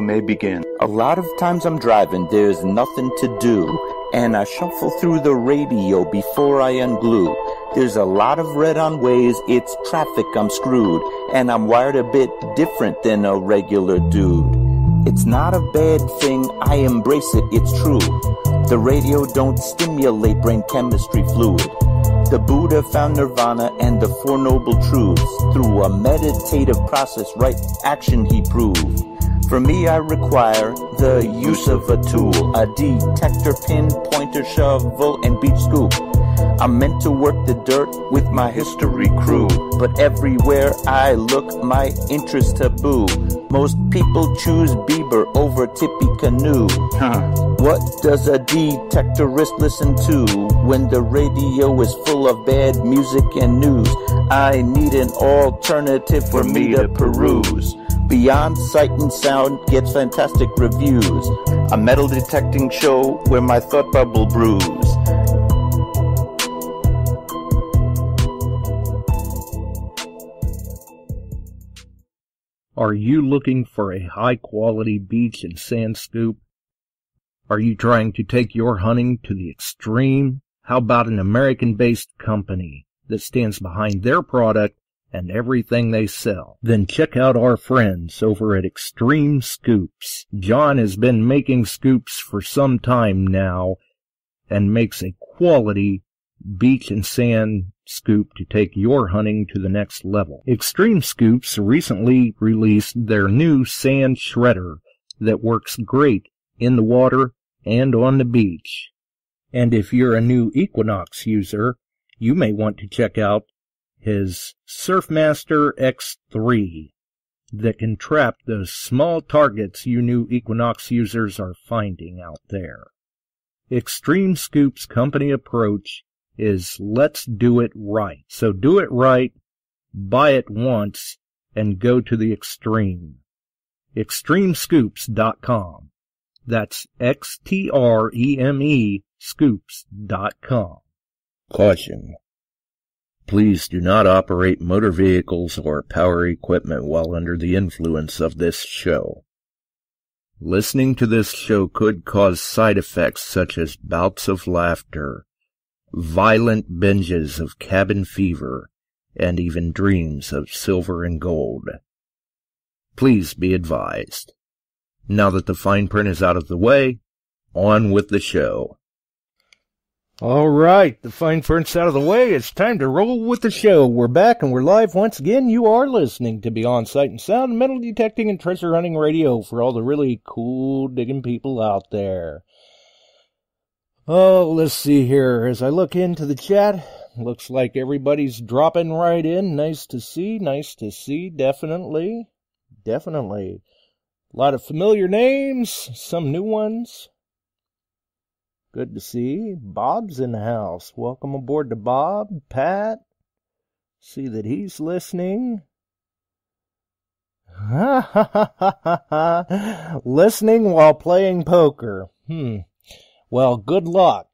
may begin. A lot of times I'm driving, there's nothing to do, and I shuffle through the radio before I unglue. There's a lot of red on ways, it's traffic, I'm screwed, and I'm wired a bit different than a regular dude. It's not a bad thing, I embrace it, it's true. The radio don't stimulate brain chemistry fluid. The Buddha found nirvana and the Four Noble Truths. Through a meditative process, right action he proved. For me, I require the use of a tool, a detector, pin, pointer, shovel, and beach scoop. I'm meant to work the dirt with my history crew, but everywhere I look, my interest taboo. Most people choose Bieber over Tippy Canoe. What does a detectorist listen to when the radio is full of bad music and news? I need an alternative for me to peruse. Beyond Sight and Sound gets fantastic reviews. A metal detecting show where my thought bubble brews. Are you looking for a high-quality beach and sand scoop? Are you trying to take your hunting to the extreme? How about an American-based company that stands behind their product and everything they sell? Then check out our friends over at XTREME Scoops. John has been making scoops for some time now and makes a quality beach and sand scoop to take your hunting to the next level. XTREME Scoops recently released their new sand shredder that works great in the water and on the beach. And if you're a new Equinox user, you may want to check out his Surfmaster X3 that can trap those small targets you new Equinox users are finding out there. XTREME Scoop's company approach is let's do it right. So do it right, buy it once, and go to the extreme. XTREMEScoops.com. That's XTREME scoops.com. Caution. Please do not operate motor vehicles or power equipment while under the influence of this show. Listening to this show could cause side effects such as bouts of laughter, violent binges of cabin fever, and even dreams of silver and gold. Please be advised. Now that the fine print is out of the way, on with the show. All right, the fine print's out of the way. It's time to roll with the show. We're back and we're live once again. You are listening to Beyond Sight and Sound, metal detecting and treasure hunting radio for all the really cool digging people out there. Oh, let's see here. As I look into the chat, looks like everybody's dropping right in. Nice to see, definitely. Definitely. A lot of familiar names, some new ones. Good to see. Bob's in the house. Welcome aboard to Bob. Pat. See that he's listening. Listening while playing poker. Well, good luck.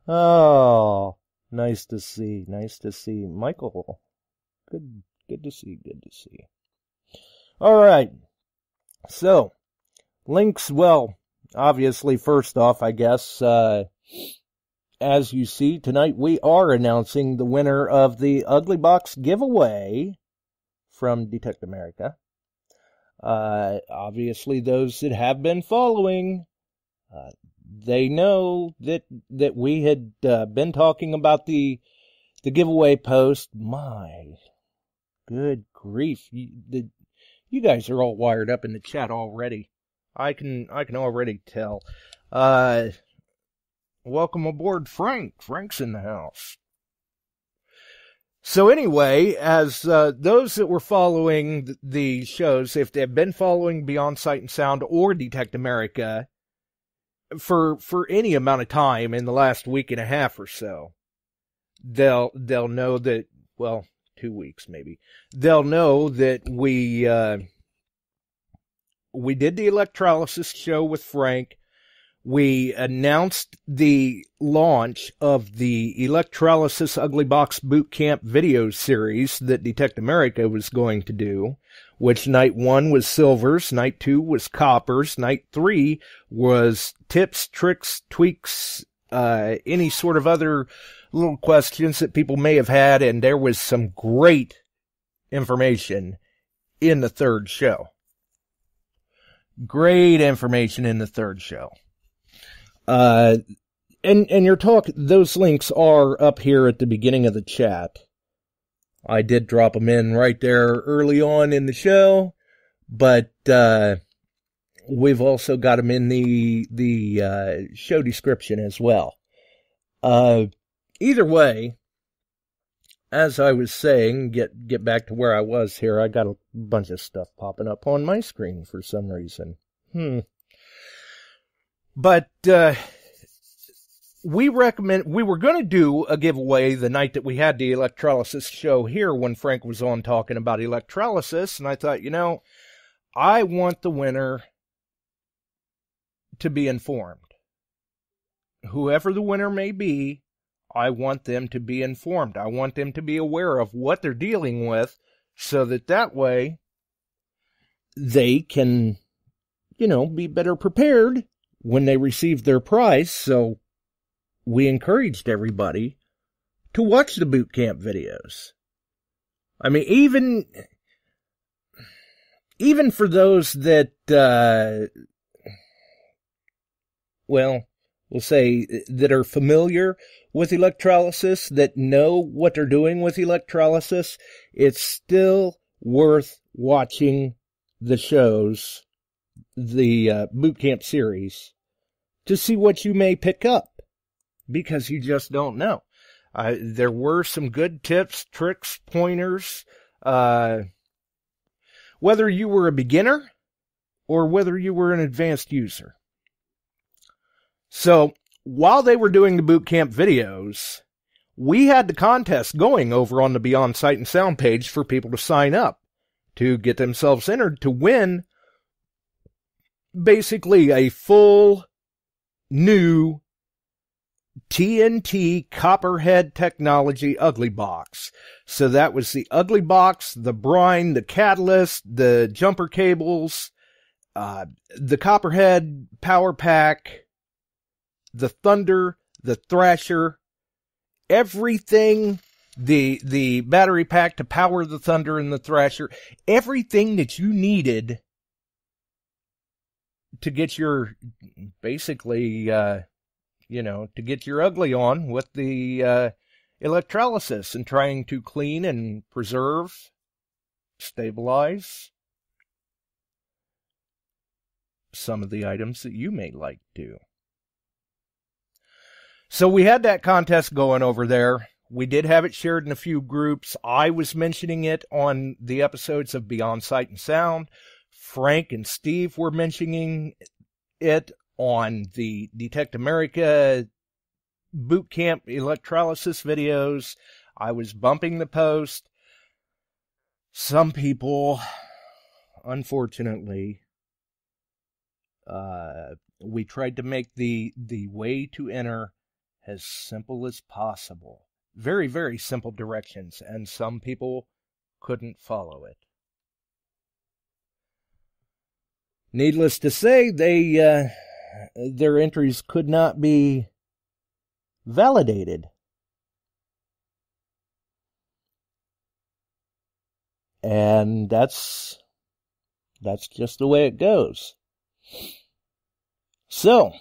Oh, nice to see. Michael, good to see. All right. So, links, well, obviously, first off, I guess, as you see, tonight we are announcing the winner of the Ugly Box giveaway from Detect America. Obviously, those that have been following, they know that we had been talking about the giveaway post. My good grief, you guys are all wired up in the chat already. I can already tell. Welcome aboard, Frank. Frank's in the house. So anyway, as those that were following the shows, if they've been following Beyond Sight and Sound or Detect America for any amount of time in the last week and a half or so, they'll know that, well, 2 weeks maybe, they'll know that we did the Electrolysis show with Frank. we announced the launch of the Electrolysis Ugly Box Bootcamp video series that Detect America was going to do, which night 1 was silvers, night 2 was coppers, night 3 was tips, tricks, tweaks, any sort of other little questions that people may have had, and there was some great information in the third show. Great information in the third show. And your talk, those links are up here at the beginning of the chat. I did drop them in right there early on in the show, but, we've also got them in the show description as well. Either way, as I was saying, get back to where I was here. I got a bunch of stuff popping up on my screen for some reason. But, we were going to do a giveaway the night that we had the electrolysis show here when Frank was on talking about electrolysis. And I thought, I want the winner to be informed. Whoever the winner may be, I want them to be informed. I want them to be aware of what they're dealing with so that way they can, be better prepared when they receive their prize. So we encouraged everybody to watch the boot camp videos. I mean, even for those that, we'll say that are familiar with electrolysis, that know what they're doing with electrolysis, it's still worth watching the shows, the boot camp series, to see what you may pick up, because you just don't know. There were some good tips, tricks, pointers, whether you were a beginner or whether you were an advanced user. So, while they were doing the boot camp videos, we had the contest going over on the Beyond Sight and Sound page for people to sign up to get themselves entered to win basically a full new TNT Copperhead Technology Ugly Box. So that was the Ugly Box, the brine, the catalyst, the jumper cables, the Copperhead Power Pack, the Thunder, the Thrasher, everything, the battery pack to power the Thunder and the Thrasher, everything that you needed to get your, basically, to get your ugly on with the electrolysis and trying to clean and preserve, stabilize some of the items that you may like to. So we had that contest going over there. We did have it shared in a few groups. I was mentioning it on the episodes of Beyond Sight and Sound. Frank and Steve were mentioning it on the Detect America Bootcamp Electrolysis videos. I was bumping the post. Some people, unfortunately, we tried to make the way to enter as simple as possible. Very, very simple directions, and some people couldn't follow it. Needless to say, their entries could not be validated. And that's just the way it goes. So,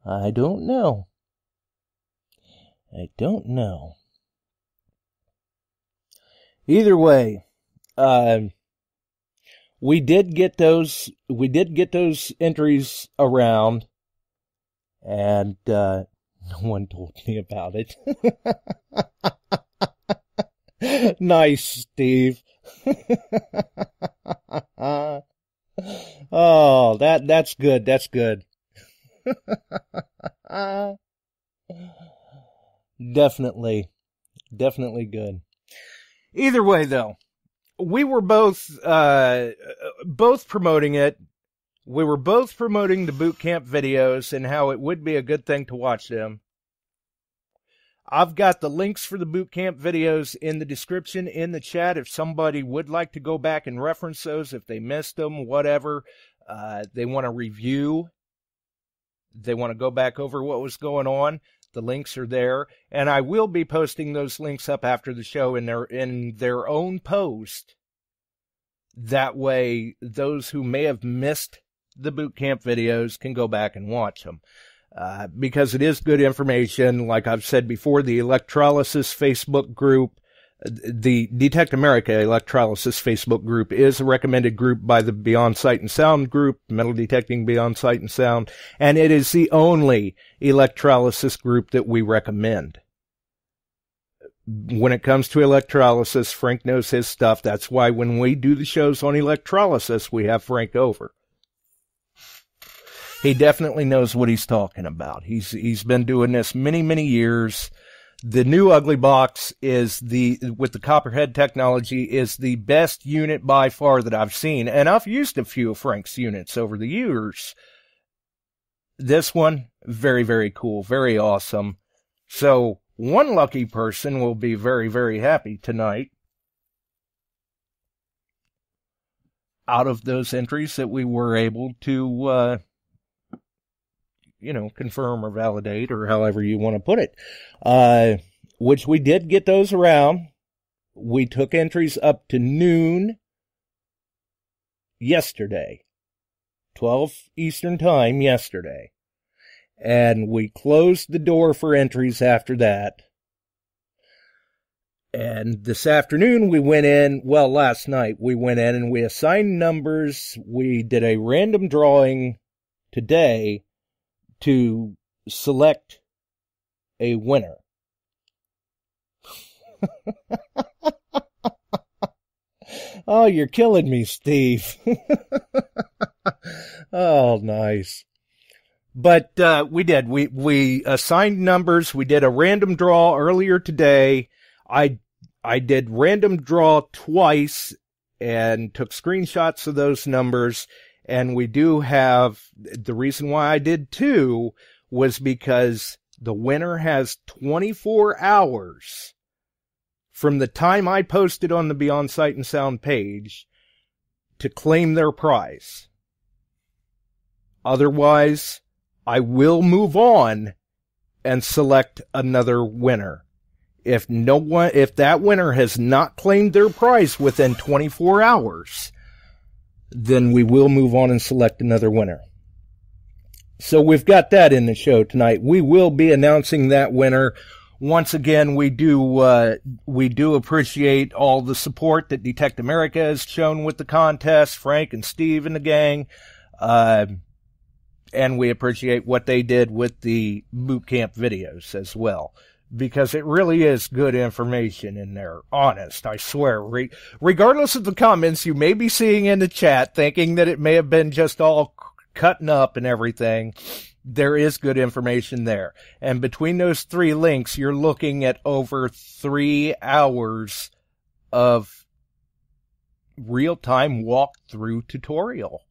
I don't know. Either way, we did get those entries around, and no one told me about it. Nice, Steve. Oh, that's good. That's good. Definitely good. Either way, though, we were both promoting it We were both promoting the boot camp videos and how it would be a good thing to watch them. I've got the links for the boot camp videos in the description in the chat if somebody would like to go back and reference those, if they missed them, whatever. They want to review. They want to go back over what was going on. The links are there. And I will be posting those links up after the show in their own post. That way, those who may have missed the boot camp videos can go back and watch them. Because it is good information. Like I've said before, the Electrolysis Facebook group, the Detect America Electrolysis Facebook group is a recommended group by the Beyond Sight and Sound group, Metal Detecting Beyond Sight and Sound, and it is the only electrolysis group that we recommend. When it comes to electrolysis, Frank knows his stuff. That's why when we do the shows on electrolysis, we have Frank over. He definitely knows what he's talking about. He's been doing this many, many years. The new Ugly Box with the Copperhead technology is the best unit by far that I've seen. And I've used a few of Frank's units over the years. This one, very, very cool. Very awesome. So one lucky person will be very, very happy tonight. Out of those entries that we were able to, confirm or validate, or however you want to put it, which we did get those around. We took entries up to noon yesterday, 12 Eastern Time yesterday, and we closed the door for entries after that. And this afternoon we went in, last night we went in and we assigned numbers. We did a random drawing today to select a winner. Oh, you're killing me, Steve. Oh, nice. But we did. We assigned numbers. We did a random draw earlier today. I did random draw twice and took screenshots of those numbers. And we do have, the reason why I did two was because the winner has 24 hours from the time I posted on the Beyond Sight and Sound page to claim their prize. Otherwise, I will move on and select another winner. If that winner has not claimed their prize within 24 hours, then we will move on and select another winner. So we've got that in the show tonight. We will be announcing that winner. Once again, we do appreciate all the support that Detect America has shown with the contest, Frank and Steve and the gang. And we appreciate what they did with the boot camp videos as well. Because it really is good information in there. Honest, I swear. Regardless of the comments you may be seeing in the chat, thinking that it may have been just all cutting up and everything, there is good information there. And between those three links, you're looking at over 3 hours of real-time walkthrough tutorial,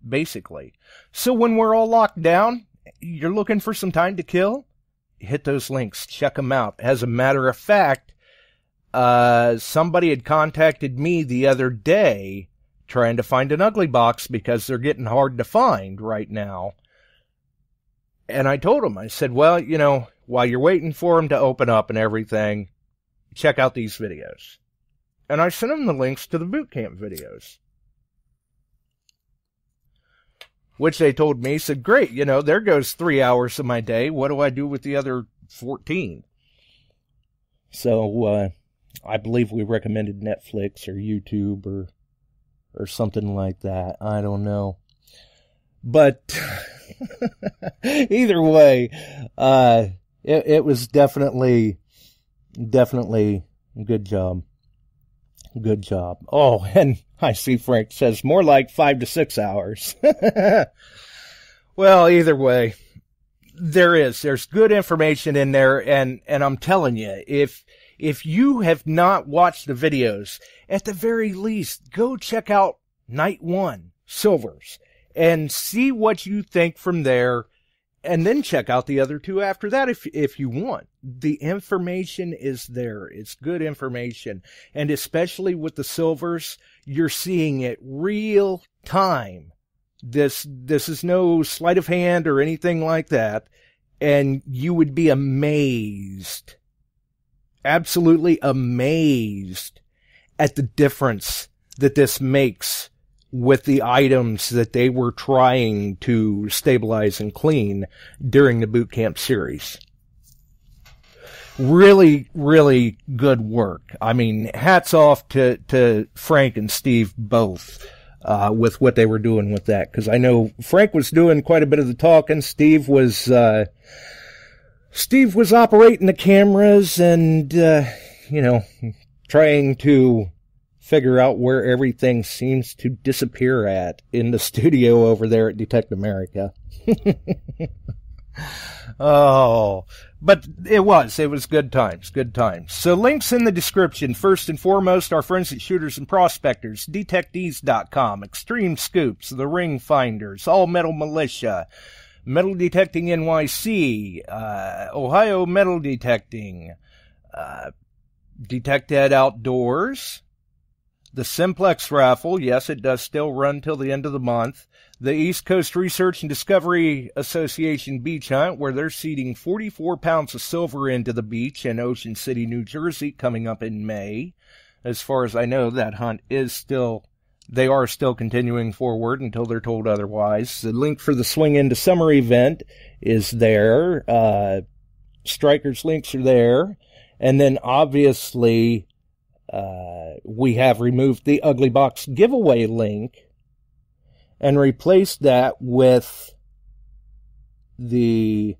basically. So when we're all locked down, you're looking for some time to kill, hit those links, check them out. As a matter of fact, somebody had contacted me the other day trying to find an Ugly Box because they're getting hard to find right now. And I told him, I said, well, while you're waiting for them to open up and everything, check out these videos. And I sent him the links to the boot camp videos. Which they told me, said, great, there goes 3 hours of my day. What do I do with the other 14? So, I believe we recommended Netflix or YouTube or something like that. I don't know. But, either way, it was definitely a good job. Good job. Oh, and I see Frank says more like 5 to 6 hours. Well, either way, there's good information in there, and I'm telling you, if you have not watched the videos, at the very least, go check out Night 1, Silvers, and see what you think from there. And then check out the other two after that if you want. The information is there. It's good information. And especially with the silvers, you're seeing it real time. This is no sleight of hand or anything like that. And you would be amazed, absolutely amazed at the difference that this makes with the items that they were trying to stabilize and clean during the boot camp series. Really, really good work. I mean, hats off to Frank and Steve both, with what they were doing with that. Cause I know Frank was doing quite a bit of the talking. Steve was operating the cameras and, trying to figure out where everything seems to disappear at in the studio over there at Detect America. Oh, but it was good times. So links in the description. First and foremost, our friends at Shooters and Prospectors, DETECTEES.com, Extreme Scoops, TheRingFinders, All Metal Militia, Metal Detecting NYC, Ohio Metal Detecting, Detected Outdoors, the Simplex raffle, yes, it does still run till the end of the month. The East Coast Research and Discovery Association Beach Hunt, where they're seeding 44 pounds of silver into the beach in Ocean City, New Jersey, coming up in May. As far as I know, that hunt they are still continuing forward until they're told otherwise. The link for the Swing Into Summer event is there. Strikers links are there. And then obviously, we have removed the Ugly Box giveaway link and replaced that with the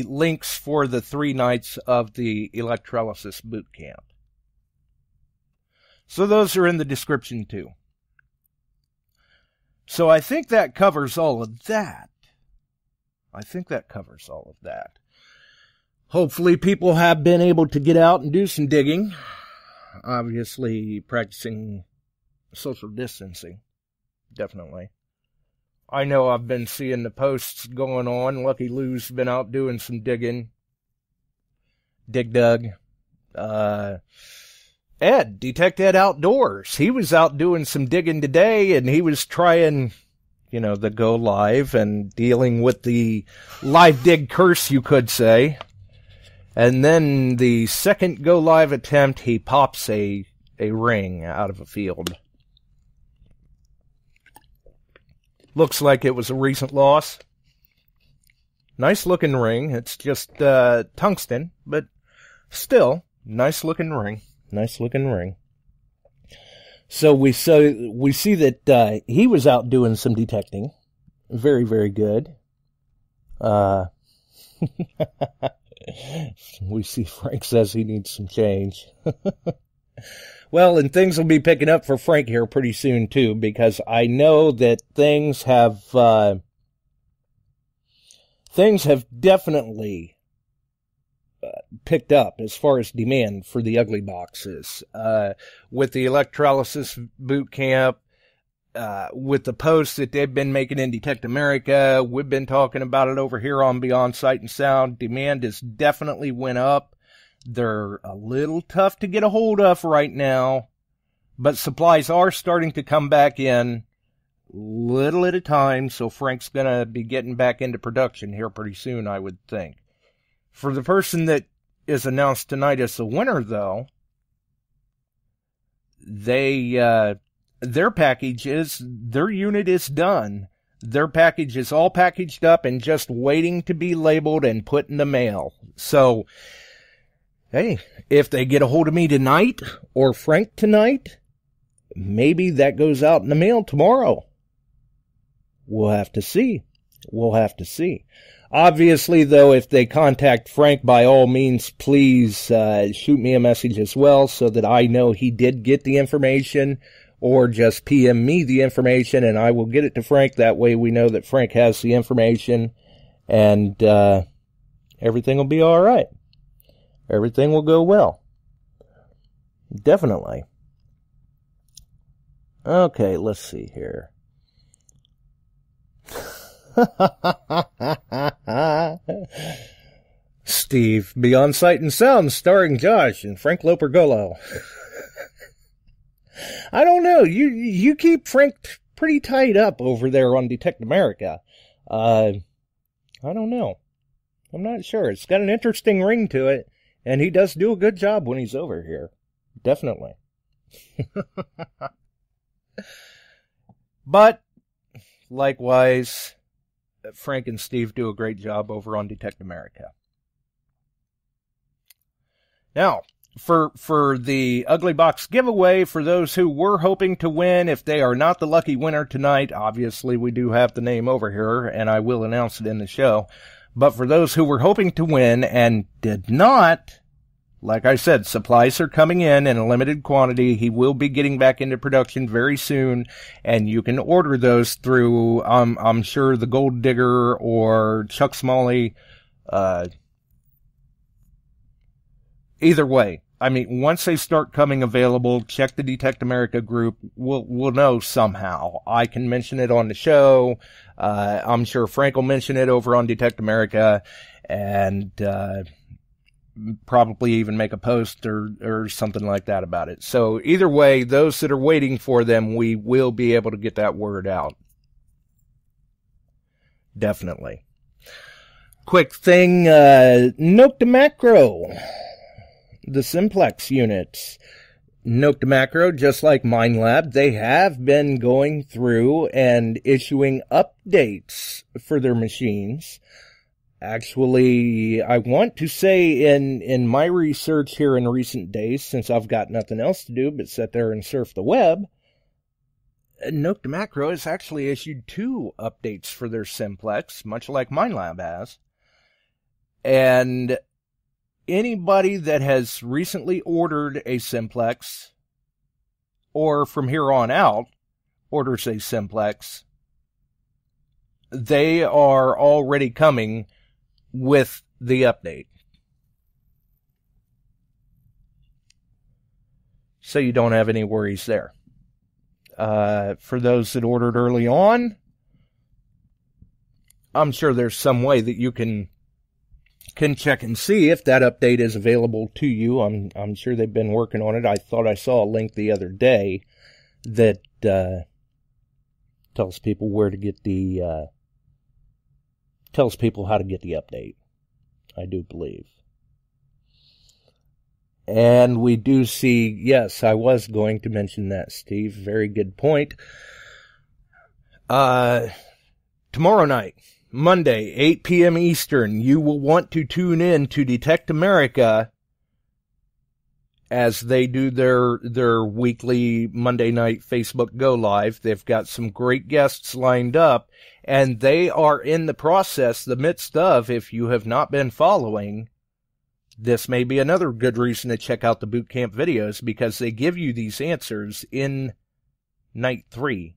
links for the 3 nights of the Electrolysis boot camp. So those are in the description too. So I think that covers all of that. Hopefully people have been able to get out and do some digging. Obviously practicing social distancing. Definitely. I know I've been seeing the posts going on. Lucky Lou's been out doing some digging. Dig Dug. Ed, Detect Ed Outdoors. He was out doing some digging today, and he was trying, the go live and dealing with the live dig curse, you could say. And then the second go live attempt, he pops a ring out of a field. Looks like it was a recent loss. Nice looking ring. It's just tungsten, but still nice looking ring. So we see that he was out doing some detecting. Very, very good. We see Frank says he needs some change. Well, and things will be picking up for Frank here pretty soon too, because I know that things have definitely picked up as far as demand for the Ugly Boxes. With the Electrolysis boot camp, with the posts that they've been making in Detect America, we've been talking about it over here on Beyond Sight and Sound. Demand has definitely went up. They're a little tough to get a hold of right now, but supplies are starting to come back in little at a time, so Frank's going to be getting back into production here pretty soon, I would think. For the person that is announced tonight as the winner, though, their unit is done. Their package is all packaged up and just waiting to be labeled and put in the mail. So, hey, if they get a hold of me tonight or Frank tonight, maybe that goes out in the mail tomorrow. We'll have to see. Obviously, though, if they contact Frank, by all means, please shoot me a message as well so that I know he did get the information, or just PM me the information and I will get it to Frank. That way we know that Frank has the information, and everything will be all right. Everything will go well. Definitely. Okay, let's see here. Steve, Beyond Sight and Sound, starring Josh and Frank Lopergolo. I don't know. You keep Frank pretty tied up over there on Detect America. I don't know. I'm not sure. It's got an interesting ring to it, and he does do a good job when he's over here. Definitely. But, likewise, Frank and Steve do a great job over on Detect America. Now, for the Ugly Box giveaway, for those who were hoping to win, if they are not the lucky winner tonight, obviously we do have the name over here, and I will announce it in the show. But for those who were hoping to win and did not, like I said, supplies are coming in a limited quantity. He will be getting back into production very soon, and you can order those through, I'm sure, the Gold Digger or Chuck Smalley. Either way, I mean, once they start coming available, check the Detect America group. We'll know somehow. I can mention it on the show. I'm sure Frank will mention it over on Detect America, and probably even make a post or something like that about it. So either way, those that are waiting for them, we will be able to get that word out. Definitely. Quick thing, Nokta Makro. The Simplex units. Nokta Makro, just like MineLab, they have been going through and issuing updates for their machines. Actually, I want to say in my research here in recent days, since I've got nothing else to do but sit there and surf the web, Nokta Makro has actually issued 2 updates for their Simplex, much like MineLab has. And anybody that has recently ordered a Simplex, or from here on out, orders a Simplex, they are already coming with the update. So you don't have any worries there. For those that ordered early on, I'm sure there's some way that you can check and see if that update is available to you. I'm sure they've been working on it. I thought I saw a link the other day that tells people where to get the tells people how to get the update, I do believe. And we do see, yes, I was going to mention that, Steve. Very good point. Tomorrow night, Monday, 8 p.m. Eastern, you will want to tune in to Detect America as they do their weekly Monday night Facebook Go Live. They've got some great guests lined up, and they are in the midst of, if you have not been following, this may be another good reason to check out the boot camp videos, because they give you these answers in night 3.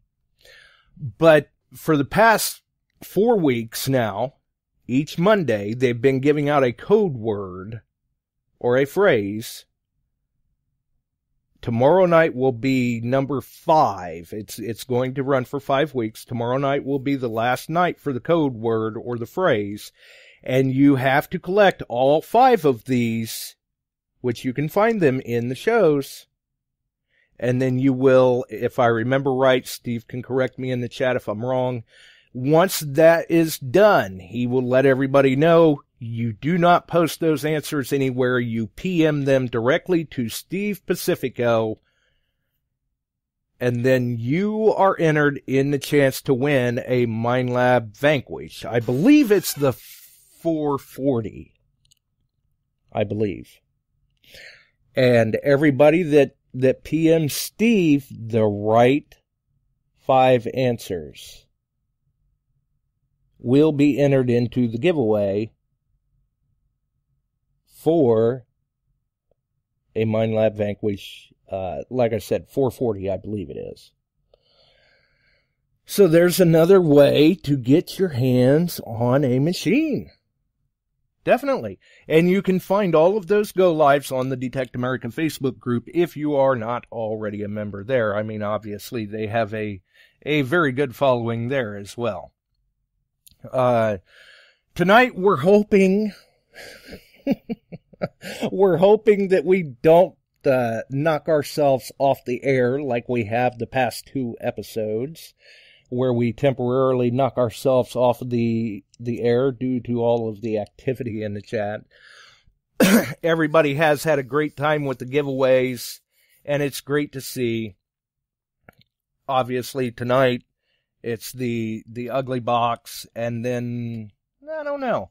But for the past 4 weeks now, each Monday, they've been giving out a code word or a phrase. Tomorrow night will be number 5. It's going to run for 5 weeks. Tomorrow night will be the last night for the code word or the phrase. And you have to collect all 5 of these, which you can find them in the shows. And then you will, if I remember right, Steve can correct me in the chat if I'm wrong. Once that is done, he will let everybody know you do not post those answers anywhere. You PM them directly to Steve Pacifico, and then you are entered in the chance to win a MineLab Vanquish. I believe it's the 440. I believe. And everybody that PM Steve the right 5 answers will be entered into the giveaway for a MineLab Vanquish, like I said, 440, I believe it is. So there's another way to get your hands on a machine. definitely. And you can find all of those go-lives on the Detect America Facebook group if you are not already a member there. I mean, obviously, they have a very good following there as well. Tonight, we're hoping that we don't knock ourselves off the air like we have the past 2 episodes, where we temporarily knock ourselves off of the air due to all of the activity in the chat. Everybody has had a great time with the giveaways, and it's great to see. Obviously, tonight, it's the ugly box, and then, I don't know.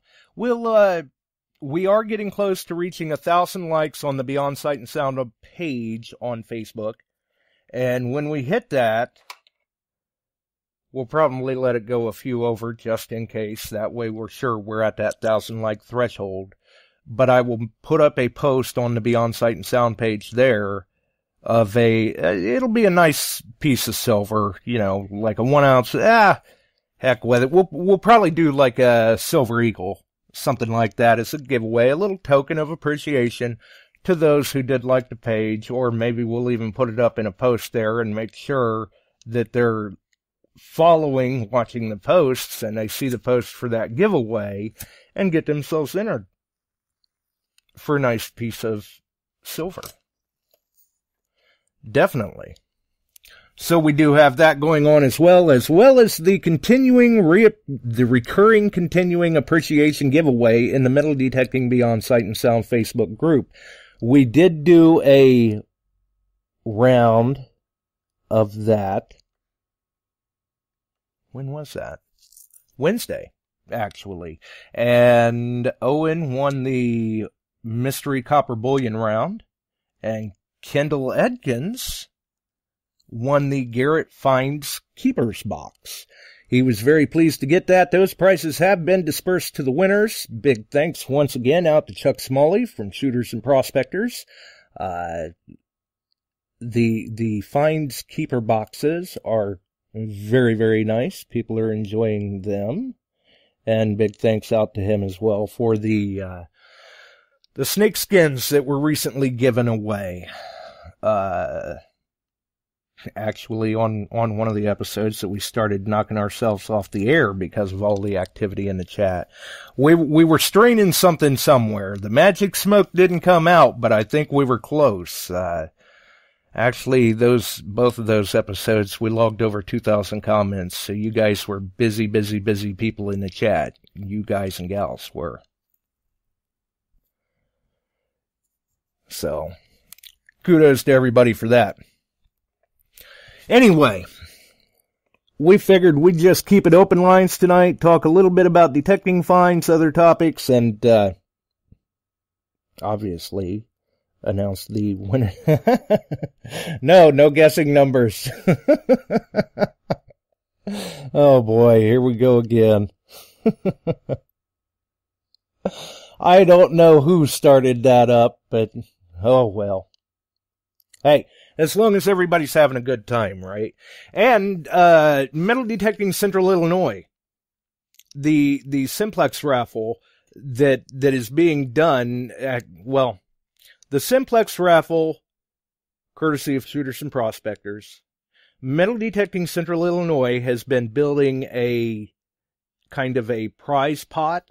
We are getting close to reaching 1,000 likes on the Beyond Sight and Sound page on Facebook, and when we hit that, we'll probably let it go a few over just in case. That way we're sure we're at that 1,000 like threshold. But I will put up a post on the Beyond Sight and Sound page there of it'll be a nice piece of silver, like a 1 ounce. Heck with it. We'll probably do like a silver eagle, something like that as a giveaway, a little token of appreciation to those who did like the page, or maybe we'll even put it up in a post there and make sure that they're watching the posts, and they see the post for that giveaway and get themselves entered for a nice piece of silver. Definitely. So we do have that going on as well as the recurring continuing appreciation giveaway in the Metal Detecting Beyond Sight and Sound Facebook group. We did do a round of that. When was that? Wednesday, actually. And Owen won the Mystery Copper Bullion round, and Kendall Edkins won the Garrett Finds Keepers box. He was very pleased to get that. Those prizes have been dispersed to the winners. Big thanks once again out to Chuck Smalley from Shooters and Prospectors. The Finds Keeper boxes are very, very nice. People are enjoying them. And big thanks out to him as well for the snake skins that were recently given away. Actually, on one of the episodes that we started knocking ourselves off the air because of all the activity in the chat. We were straining something somewhere. The magic smoke didn't come out, but I think we were close. Actually, both of those episodes, we logged over 2,000 comments, so you guys were busy people in the chat. You guys and gals were. So, kudos to everybody for that. Anyway, we figured we'd just keep it open lines tonight, talk a little bit about detecting finds, other topics, and, obviously, announce the winner. No guessing numbers. Oh boy, here we go again. I don't know who started that up, but oh well. Hey, as long as everybody's having a good time, right? And Metal Detecting Central Illinois, the Simplex raffle that is being done at, well, the Simplex raffle, courtesy of Shooters and Prospectors, Metal Detecting Central Illinois has been building a kind of a prize pot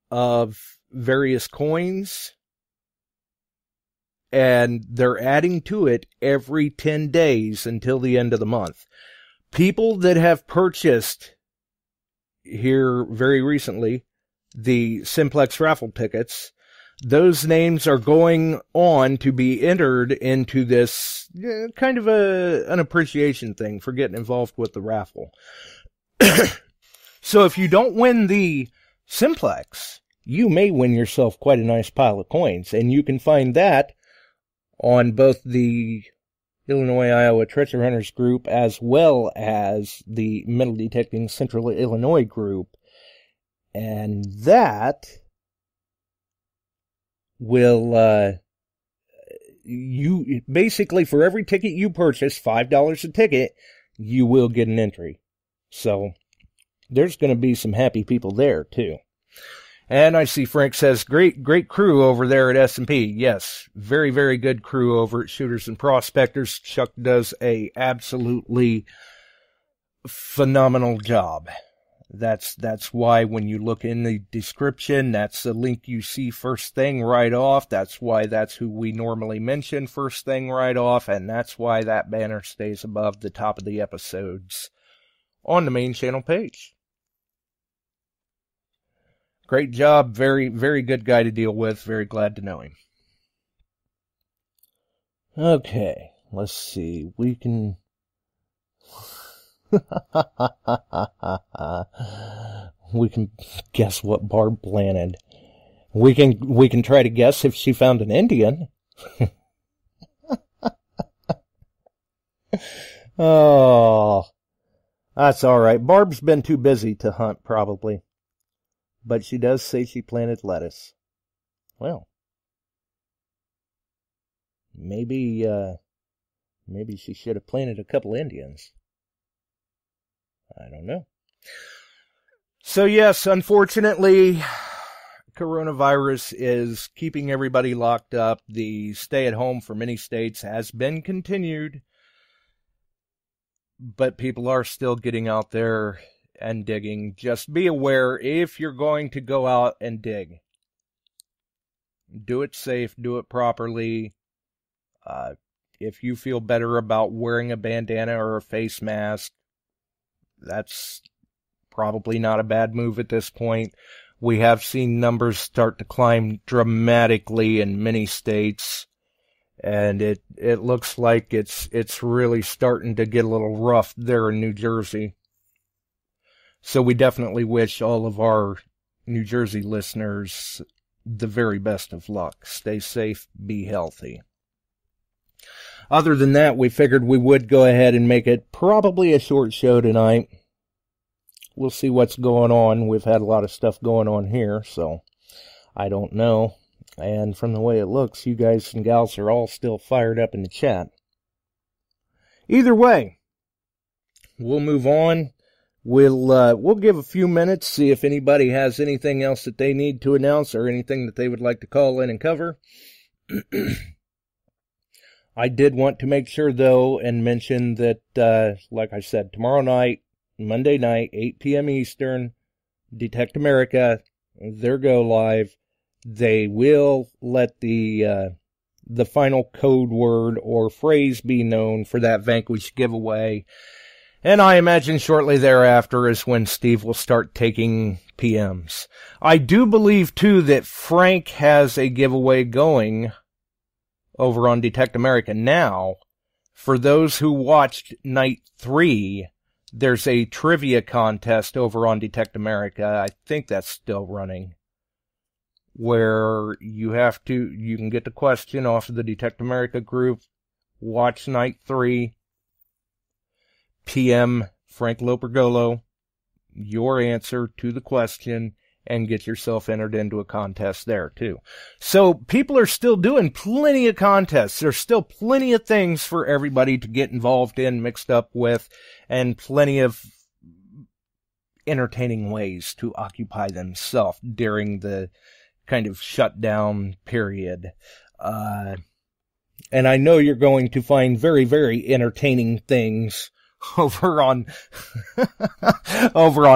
of various coins, and they're adding to it every 10 days until the end of the month. People that have purchased here very recently the Simplex raffle tickets, those names are going on to be entered into this kind of an appreciation thing for getting involved with the raffle. So if you don't win the Simplex, you may win yourself quite a nice pile of coins, and you can find that on both the Illinois, Iowa Treasure Hunters group as well as the Metal Detecting Central Illinois group. And that will, you basically, for every ticket you purchase, $5 a ticket, you will get an entry. So there's going to be some happy people there too. And I see Frank says, great crew over there at S&P. Yes, very, very good crew over at Shooters and Prospectors. Chuck does a absolutely phenomenal job. That's why when you look in the description, that's the link you see first thing right off. That's why that's who we normally mention first thing right off. And that's why that banner stays above the top of the episodes on the main channel page. Great job. Very, very good guy to deal with. Very glad to know him. Okay, let's see. We can... we can guess what Barb planted. We can try to guess if she found an Indian. Oh, that's all right. Barb's been too busy to hunt, probably. But she does say she planted lettuce. Well, maybe she should have planted a couple Indians. I don't know. So yes, unfortunately, coronavirus is keeping everybody locked up. The stay-at-home for many states has been continued, but people are still getting out there and digging. Just be aware, if you're going to go out and dig, do it safe, do it properly. If you feel better about wearing a bandana or a face mask, that's probably not a bad move at this point. We have seen numbers start to climb dramatically in many states, and it looks like it's really starting to get a little rough there in New Jersey. So we definitely wish all of our New Jersey listeners the very best of luck. Stay safe, be healthy. Other than that, we figured we would go ahead and make it probably a short show tonight. We'll see what's going on. We've had a lot of stuff going on here, so I don't know. And from the way it looks, you guys and gals are all still fired up in the chat. Either way, we'll move on. We'll give a few minutes, see if anybody has anything else that they need to announce or anything that they would like to call in and cover. I did want to make sure, though, and mention that, like I said, tomorrow night, Monday night, 8 p.m. Eastern, Detect America, their go live. They will let the final code word or phrase be known for that Vanquish giveaway. And I imagine shortly thereafter is when Steve will start taking PMs. I do believe, too, that Frank has a giveaway going over on Detect America now. For those who watched Night 3, there's a trivia contest over on Detect America. I think that's still running, where you can get the question off of the Detect America group, watch Night 3, PM Frank Lopergolo, your answer to the question, and get yourself entered into a contest there, too. So people are still doing plenty of contests. There's still plenty of things for everybody to get involved in, mixed up with, and plenty of entertaining ways to occupy themselves during the kind of shutdown period. And I know you're going to find very, very entertaining things over on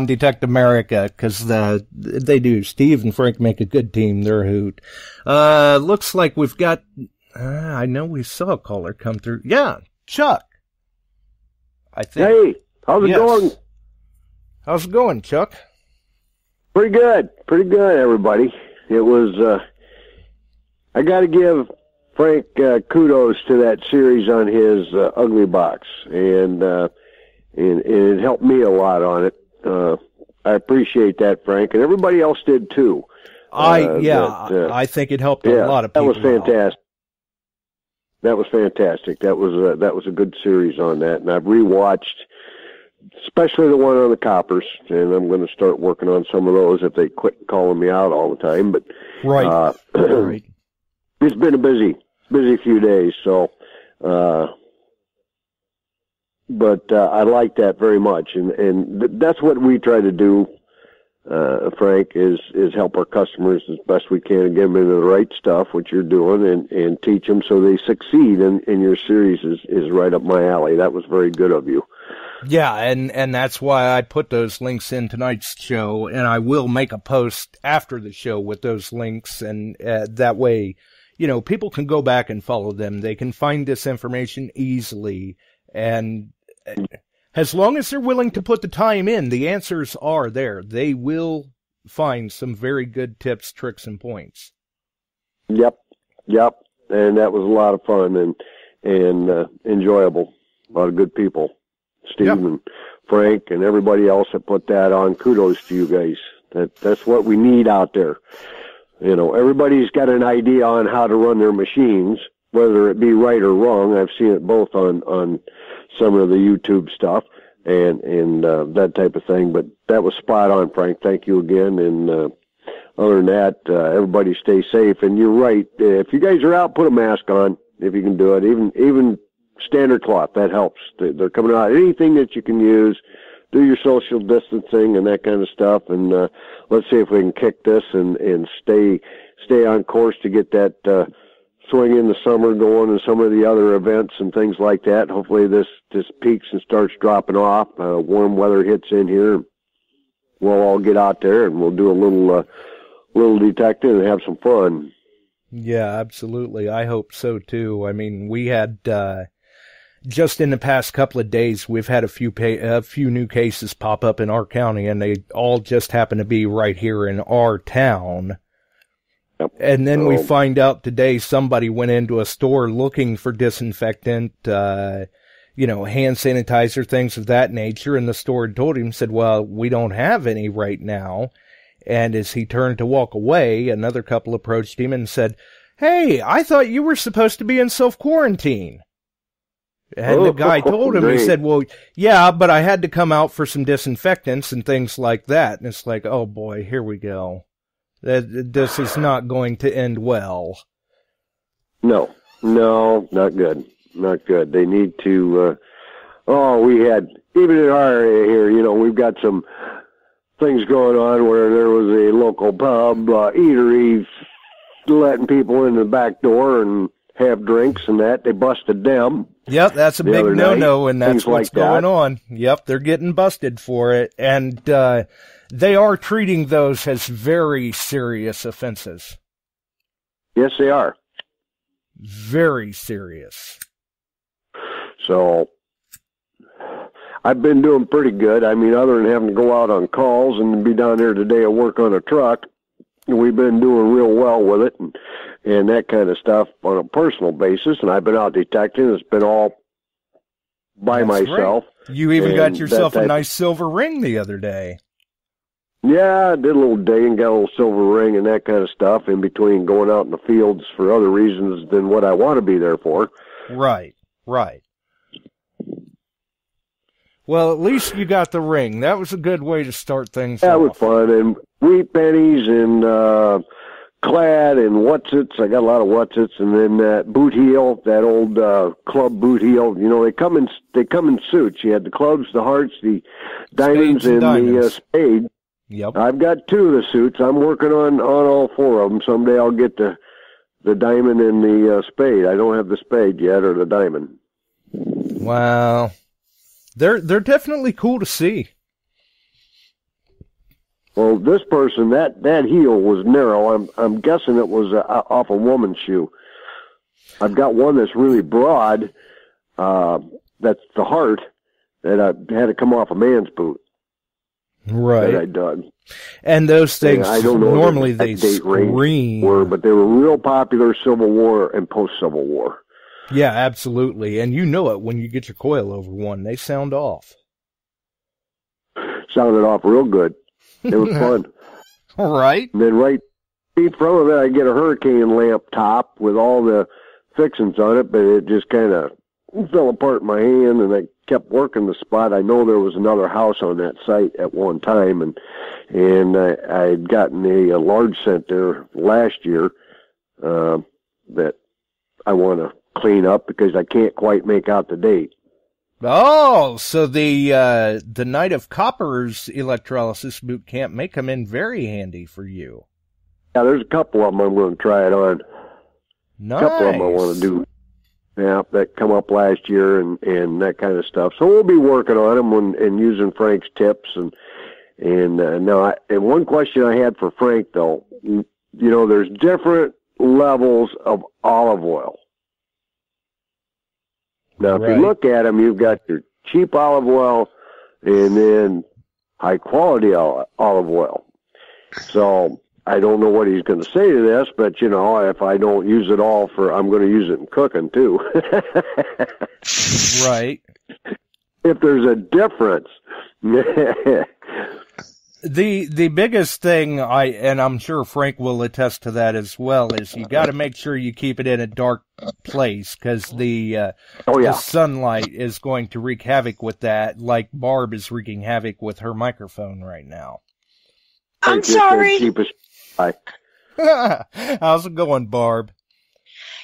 Detect America, because they do. Steve and Frank make a good team. They're a hoot. Looks like we've got I know we saw a caller come through. Yeah, Chuck, I think. Hey, how's it going? How's it going, Chuck? Pretty good, everybody. It was I gotta give Frank kudos to that series on his Ugly Box, and it helped me a lot on it. I appreciate that, Frank, and everybody else did too. I think it helped a lot of people. That was fantastic. That was fantastic. That was a good series on that, and I've rewatched, especially the one on the coppers, and I'm going to start working on some of those if they quit calling me out all the time. But right. Right. It's been a busy few days, so, but I like that very much, and that's what we try to do Frank, is help our customers as best we can and get them into the right stuff, which you're doing, and teach them so they succeed. In your series is right up my alley. That was very good of you. Yeah, and that's why I put those links in tonight's show, and I will make a post after the show with those links, and that way, people can go back and follow them. They can find this information easily, and as long as they're willing to put the time in, the answers are there. They will find some very good tips, tricks, and points. Yep, and that was a lot of fun and enjoyable. A lot of good people. Steve and Frank and everybody else that put that on. Kudos to you guys. That's what we need out there. Everybody's got an idea on how to run their machines, whether it be right or wrong. I've seen it both on some of the YouTube stuff and that type of thing. But that was spot on, Frank. Thank you again. And other than that, everybody stay safe. And you're right. If you guys are out, put a mask on if you can do it. Even standard cloth, that helps. They're coming out. Anything that you can use, do your social distancing and that kind of stuff. And let's see if we can kick this and stay on course to get that swing in the summer going and some of the other events and things like that. Hopefully this peaks and starts dropping off. Warm weather hits in here. We'll all get out there and we'll do a little detecting and have some fun. Yeah, absolutely. I hope so too. I mean, we had just in the past couple of days, we've had a few new cases pop up in our county, and they all just happen to be right here in our town. Yep. And then we find out today somebody went into a store looking for disinfectant, hand sanitizer, things of that nature, and the store had told him, said, well, we don't have any right now. And as he turned to walk away, another couple approached him and said, hey, I thought you were supposed to be in self-quarantine. And the guy told him, he said, well, yeah, but I had to come out for some disinfectants and things like that. And it's like, oh boy, here we go. This is not going to end well. No, not good. Not good. They need to, we had, even in our area here, we've got some things going on where there was a local pub, eatery, letting people in the back door and have drinks and that. They busted them. Yep, that's a big no-no, and that's what's going on. Yep, they're getting busted for it, and they are treating those as very serious offenses. Yes, they are. Very serious. So, I've been doing pretty good. I mean, other than having to go out on calls and be down there today at work on a truck, we've been doing real well with it and that kind of stuff on a personal basis. And I've been out detecting. It's been all by myself. Right. You even got yourself a nice silver ring the other day. Yeah, I did a little digging, got a little silver ring and that kind of stuff in between going out in the fields for other reasons than what I want to be there for. Right. Well, at least you got the ring. That was a good way to start things off. That was fun. And wheat pennies and clad and whatsits. I got a lot of whatsits. And then that boot heel, that old club boot heel. They come in suits. You had the clubs, the hearts, the diamonds, and the spade. Yep. I've got two of the suits. I'm working on all four of them. Someday I'll get the diamond and the spade. I don't have the spade yet or the diamond. Wow. They're definitely cool to see. Well, this person, that heel was narrow. I'm guessing it was off a woman's shoe. I've got one that's really broad. That's the heart that I had to come off a man's boot. Right. That I dug. And those things, I don't know normally they scream. But they were real popular Civil War and post-Civil War. Yeah, absolutely. And you know it when you get your coil over one. They sound off. Sounded off real good. It was fun. All right. And then right in front of it, I get a hurricane lamp top with all the fixings on it, but it just kind of fell apart in my hand, and I kept working the spot. I know there was another house on that site at one time, and I had gotten a large scent there last year that I want to clean up because I can't quite make out the date. Oh, so the Knight of Copper's electrolysis boot camp may come in very handy for you. Yeah, there's a couple of them I'm going to try it on. Nice. A couple of them I want to do. Yeah, that come up last year and that kind of stuff. So we'll be working on them and using Frank's tips and now. And one question I had for Frank though, there's different levels of olive oil. Now, if you look at them, you've got your cheap olive oil and then high quality olive oil. So I don't know what he's going to say to this, but if I don't use it all I'm going to use it in cooking too. Right. If there's a difference. The biggest thing, and I'm sure Frank will attest to that as well, is you got to make sure you keep it in a dark place, because the sunlight is going to wreak havoc with that, like Barb is wreaking havoc with her microphone right now. I'm sorry. How's it going, Barb?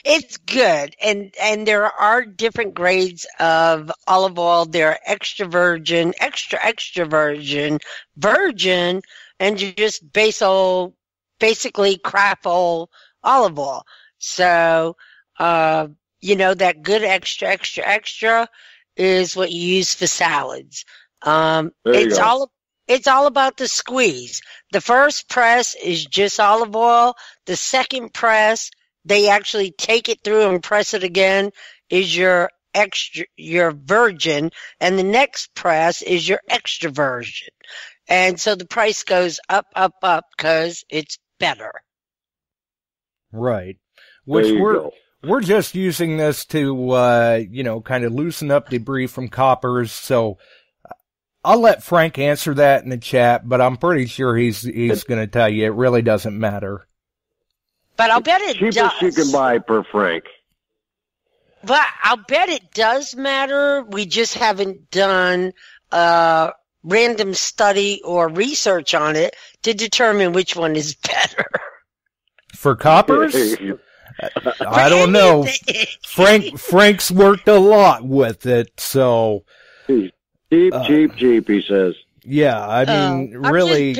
It's good, and there are different grades of olive oil. There are extra virgin, extra virgin, and just basically crap olive oil. So, that good extra is what you use for salads. It's all about the squeeze. The first press is just olive oil. The second press, they actually take it through and press it again, is your virgin, and the next press is your extra virgin. And so the price goes up, because it's better. Right. Which we're just using this to, kind of loosen up debris from coppers. So I'll let Frank answer that in the chat, but I'm pretty sure he's going to tell you it really doesn't matter. But I'll bet it does. Cheapest you can buy per Frank. But I'll bet it does matter. We just haven't done a random study or research on it to determine which one is better. For coppers? I don't know. Frank's worked a lot with it, so... Cheap, he says. Yeah, I mean, really...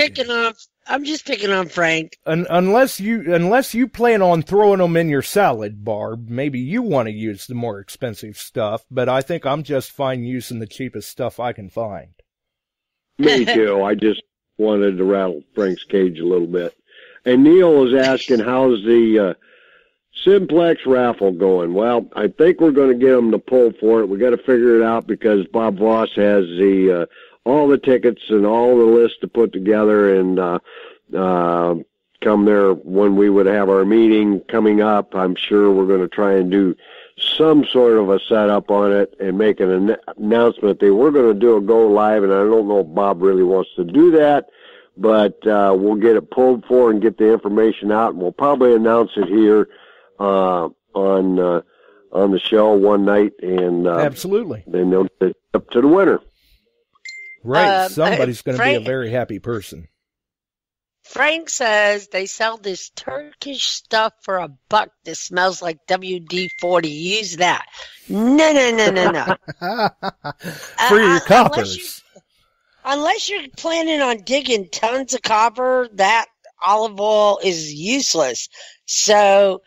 I'm just picking on Frank. Unless you plan on throwing them in your salad, Barb, maybe you want to use the more expensive stuff, but I think I'm just fine using the cheapest stuff I can find. Me too. I just wanted to rattle Frank's cage a little bit. And Neil is asking, how's the Simplex raffle going? Well, I think we're going to get them to pull for it. We got to figure it out because Bob Voss has all the tickets and all the lists to put together, and come there when we would have our meeting coming up. I'm sure we're going to try and do some sort of a setup on it and make an announcement. They were going to do a go live, and I don't know if Bob really wants to do that, but we'll get it pulled for and get the information out, and we'll probably announce it here on the show one night, and absolutely, then they'll get it up to the winner. Right, somebody's going to be a very happy person. Frank says they sell this Turkish stuff for $1 that smells like WD-40. Use that. No. For your coppers. Unless you're planning on digging tons of copper, that olive oil is useless. So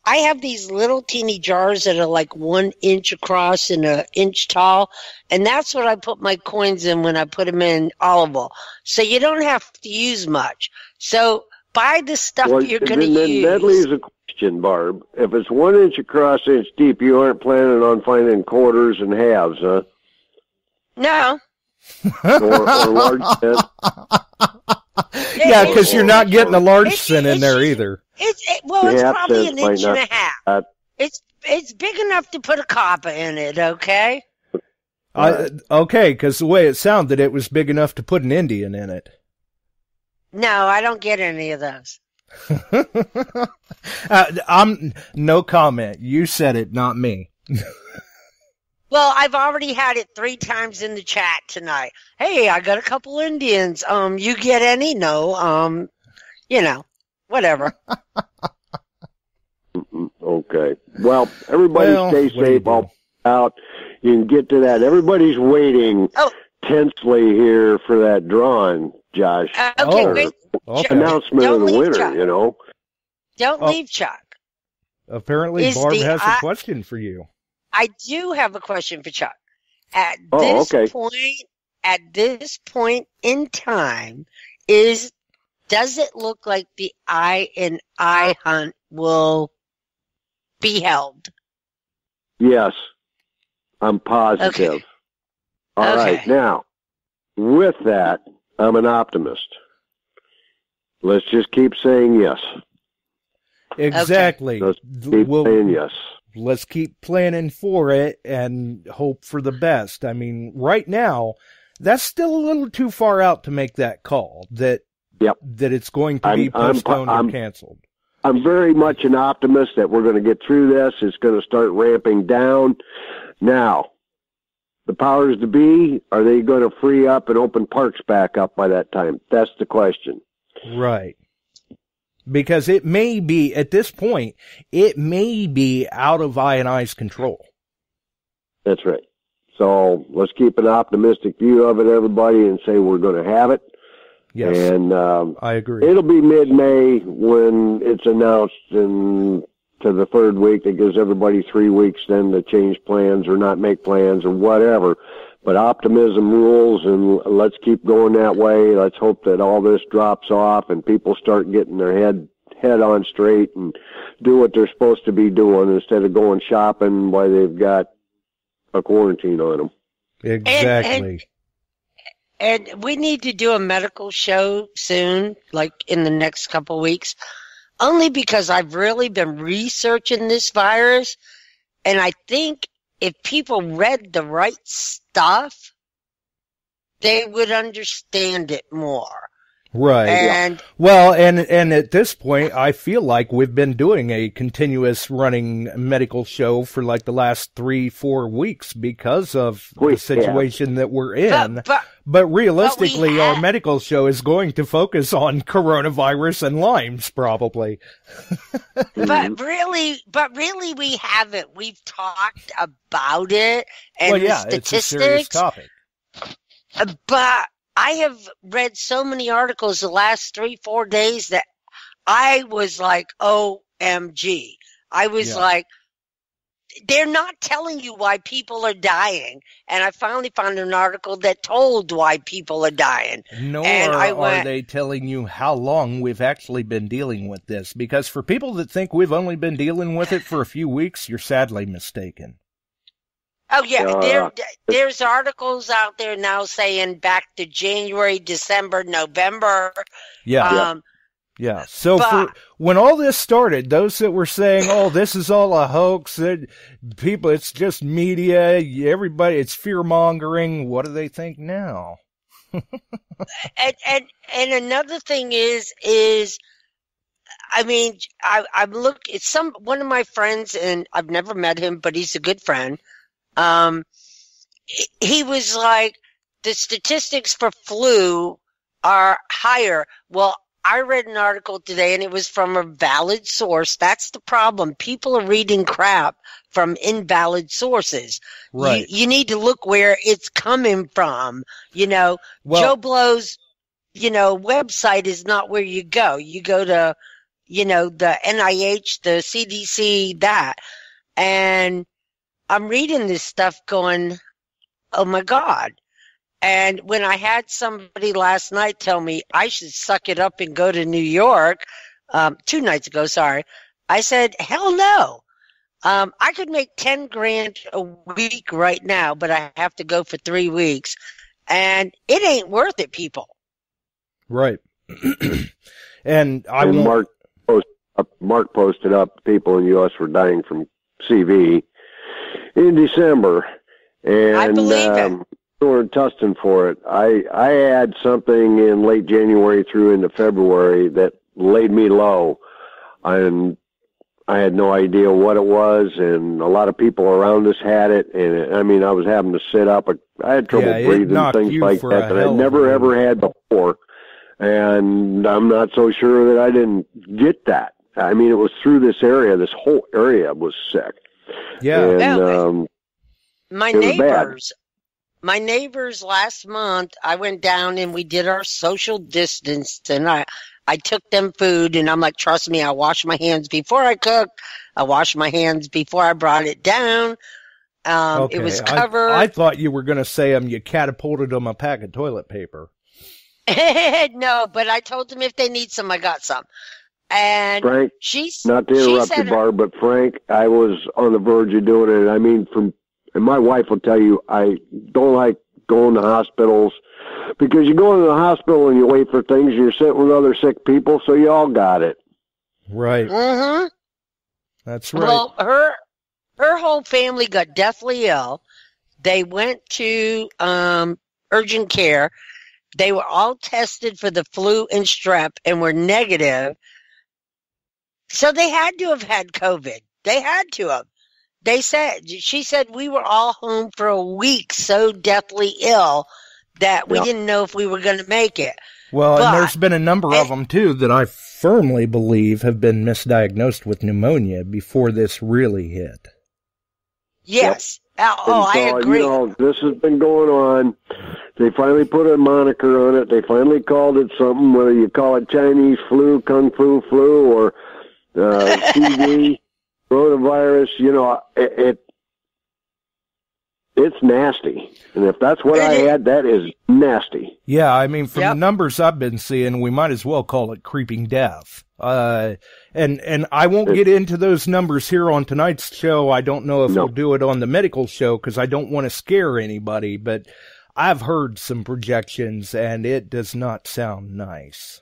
I have these little teeny jars that are like 1 inch across and 1 inch tall, and that's what I put my coins in when I put them in olive oil. So you don't have to use much. So buy the stuff you're going to use. That leaves a question, Barb. If it's 1 inch across, inch deep, you aren't planning on finding quarters and halves, huh? No. or large cents? Yeah, because you're not getting a large cent in there either. It's probably 1.5 inches. It's big enough to put a copper in it, okay? Okay, because the way it sounded, it was big enough to put an Indian in it. No, I don't get any of those. I'm no comment. You said it, not me. Well, I've already had it 3 times in the chat tonight. Hey, I got a couple Indians. You get any? No. Whatever. Okay. Well, everybody stay safe. I'll out. you can get to that. Everybody's waiting tensely here for that drawing, Josh. Okay. Announcement of the winner, Chuck. you know. Don't leave, Chuck. Apparently, Barb has a question for you. I do have a question for Chuck. At this point in time, does it look like the I hunt will be held? Yes, I'm positive. Okay. All right, now, with that, I'm an optimist. Let's just keep saying yes. Exactly. Let's keep saying yes. Let's keep planning for it and hope for the best. I mean, right now, that's still a little too far out to make that call that it's going to be postponed or canceled. I'm very much an optimist that we're going to get through this. It's going to start ramping down. Now, the powers to be, are they going to free up and open parks back up by that time? That's the question. Right. Because it may be, at this point, it may be out of I&I's control. That's right. So let's keep an optimistic view of it, everybody, and say we're going to have it. Yes, and I agree. It'll be mid-May when it's announced, and to the third week, that gives everybody 3 weeks then to change plans or not make plans or whatever. But optimism rules, and let's keep going that way. Let's hope that all this drops off and people start getting their head on straight and do what they're supposed to be doing instead of going shopping while they've got a quarantine on them. Exactly. And we need to do a medical show soon, like in the next couple of weeks, only because I've really been researching this virus, and I think if people read the right stuff, they would understand it more. Right. And well, and at this point, I feel like we've been doing a continuous running medical show for like the last 3-4 weeks because of the situation that we're in. But realistically, our medical show is going to focus on coronavirus and Lyme's probably. But really we haven't. We've talked about it and the statistics. It's a serious topic. But I have read so many articles the last 3-4 days that I was like, OMG. I was like, they're not telling you why people are dying. And I finally found an article that told why people are dying. Nor are they telling you how long we've actually been dealing with this. Because for people that think we've only been dealing with it for a few weeks, you're sadly mistaken. Oh, yeah. There's articles out there now saying back to January, December, November. Yeah. So when all this started, those that were saying, oh, this is all a hoax, people, it's just media, everybody, it's fear-mongering, what do they think now? and another thing is I mean, it's one of my friends, and I've never met him, but he's a good friend. He was like, the statistics for flu are higher. Well, I read an article today and it was from a valid source. That's the problem. People are reading crap from invalid sources. Right. You need to look where it's coming from. Joe Blow's, website is not where you go. You go to, the NIH, the CDC, that. And I'm reading this stuff going, oh my God. And when I had somebody last night tell me I should suck it up and go to New York, 2 nights ago, I said, hell no. I could make $10,000 a week right now, but I have to go for 3 weeks. And it ain't worth it, people. Right. And Mark posted up people in the U.S. were dying from CV in December, and I believe it. We're testing for it. I had something in late January through into February that laid me low, and I had no idea what it was, and a lot of people around us had it, and I was having to sit up. I had trouble breathing, things like that I'd never ever had before, and I'm not so sure that I didn't get that. It was through this area. This whole area was sick. Yeah. And My It was bad. neighbors last month, I went down and we did our social distance, and I took them food, and I'm like, trust me, I wash my hands before I cook. I wash my hands before I brought it down. Okay, It was covered. I thought you were going to say you catapulted them a pack of toilet paper. No, but I told them if they need some, I got some. And Frank, she's not to interrupt you, Barb, but Frank, I was on the verge of doing it. I mean, and my wife will tell you, I don't like going to hospitals because you go into the hospital and you wait for things. You're sitting with other sick people, so you all got it. Right. Mm-hmm. That's right. Well, her whole family got deathly ill. They went to urgent care. They were all tested for the flu and strep and were negative. So they had to have had COVID. They had to have. She said we were all home for a week so deathly ill that we didn't know if we were going to make it. Well, and there's been a number of them, too, that I firmly believe have been misdiagnosed with pneumonia before this really hit. Yes. Yep. I agree. You know, this has been going on. They finally put a moniker on it. They finally called it something, whether you call it Chinese flu, Kung Fu flu, or CD, coronavirus. You know, it's nasty. And if that's what I had, that is nasty. Yeah, I mean, from the numbers I've been seeing, we might as well call it creeping death. And I won't get into those numbers here on tonight's show. I don't know if we'll do it on the medical show because I don't want to scare anybody, but I've heard some projections and it does not sound nice.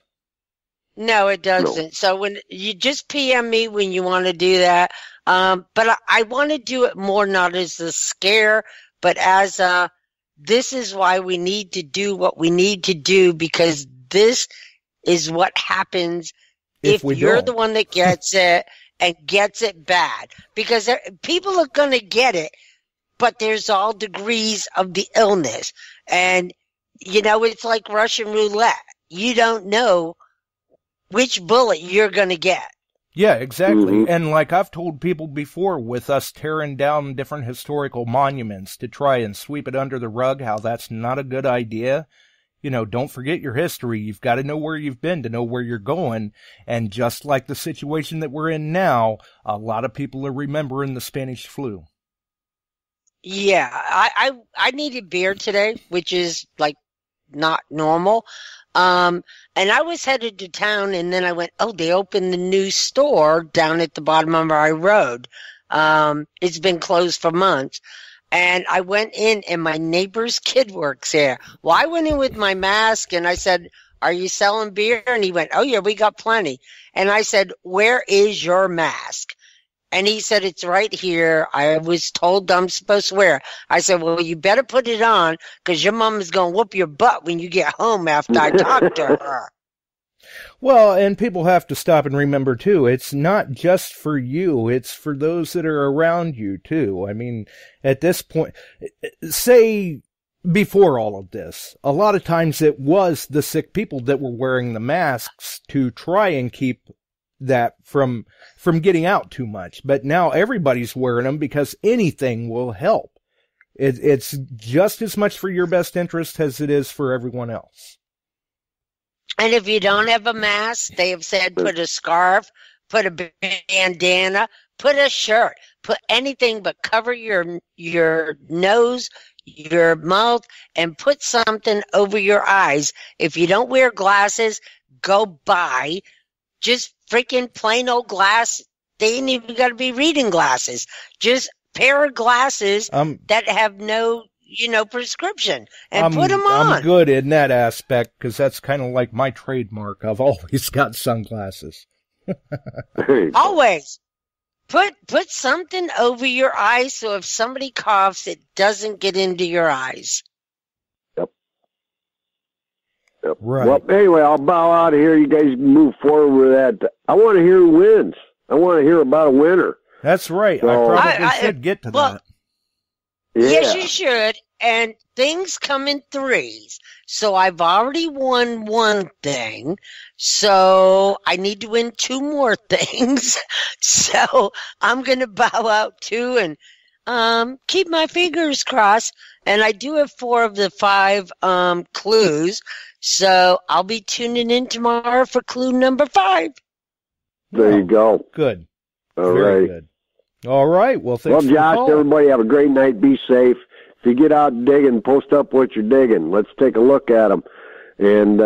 No, it doesn't. No. So when you just PM me when you want to do that. But I want to do it more not as a scare, but as this is why we need to do what we need to do, because this is what happens if you're the one that gets it and gets it bad. Because people are going to get it, but there's all degrees of the illness. And, you know, it's like Russian roulette. You don't know which bullet you're going to get. Yeah, exactly. Mm-hmm. And like I've told people before, with us tearing down different historical monuments to try and sweep it under the rug, how that's not a good idea. You know, don't forget your history. You've got to know where you've been to know where you're going. And just like the situation that we're in now, a lot of people are remembering the Spanish flu. Yeah, I needed beer today, which is like not normal. And I was headed to town, and then I went, they opened the new store down at the bottom of our road. It's been closed for months. And I went in, and my neighbor's kid works there. Well, I went in with my mask, and I said, are you selling beer? And he went, oh, yeah, we got plenty. And I said, where is your mask? And he said, it's right here. I was told I'm supposed to wear it. I said, well, you better put it on because your mom is going to whoop your butt when you get home after I talk to her. Well, and people have to stop and remember, too, it's not just for you. It's for those that are around you, too. I mean, at this point, say before all of this, a lot of times it was the sick people that were wearing the masks to try and keep that from getting out too much. But now everybody's wearing them because anything will help. It's just as much for your best interest as it is for everyone else. And if you don't have a mask, they have said put a scarf, put a bandana, put a shirt, put anything but cover your nose, your mouth, and put something over your eyes. If you don't wear glasses, go buy just freaking plain old glass. They ain't even got to be reading glasses. Just pair of glasses that have no, prescription, and put them on. I'm good in that aspect because that's kind of like my trademark. I've always got sunglasses. Always. Put something over your eyes so if somebody coughs, it doesn't get into your eyes. Yep. Right. Well, anyway, I'll bow out of here. You guys move forward with that. I want to hear who wins. I want to hear about a winner. That's right. So, I probably should get to that. Yeah. Yes, you should. And things come in threes. So I've already won one thing. So I need to win two more things. So I'm going to bow out too. And keep my fingers crossed. And I do have 4 of the 5 clues. So I'll be tuning in tomorrow for clue number 5. There you go. Good. All Very right. good. All right. Well, thanks for Josh, the call. everybody have a great night. Be safe. If you get out digging, post up what you're digging. Let's take a look at them. And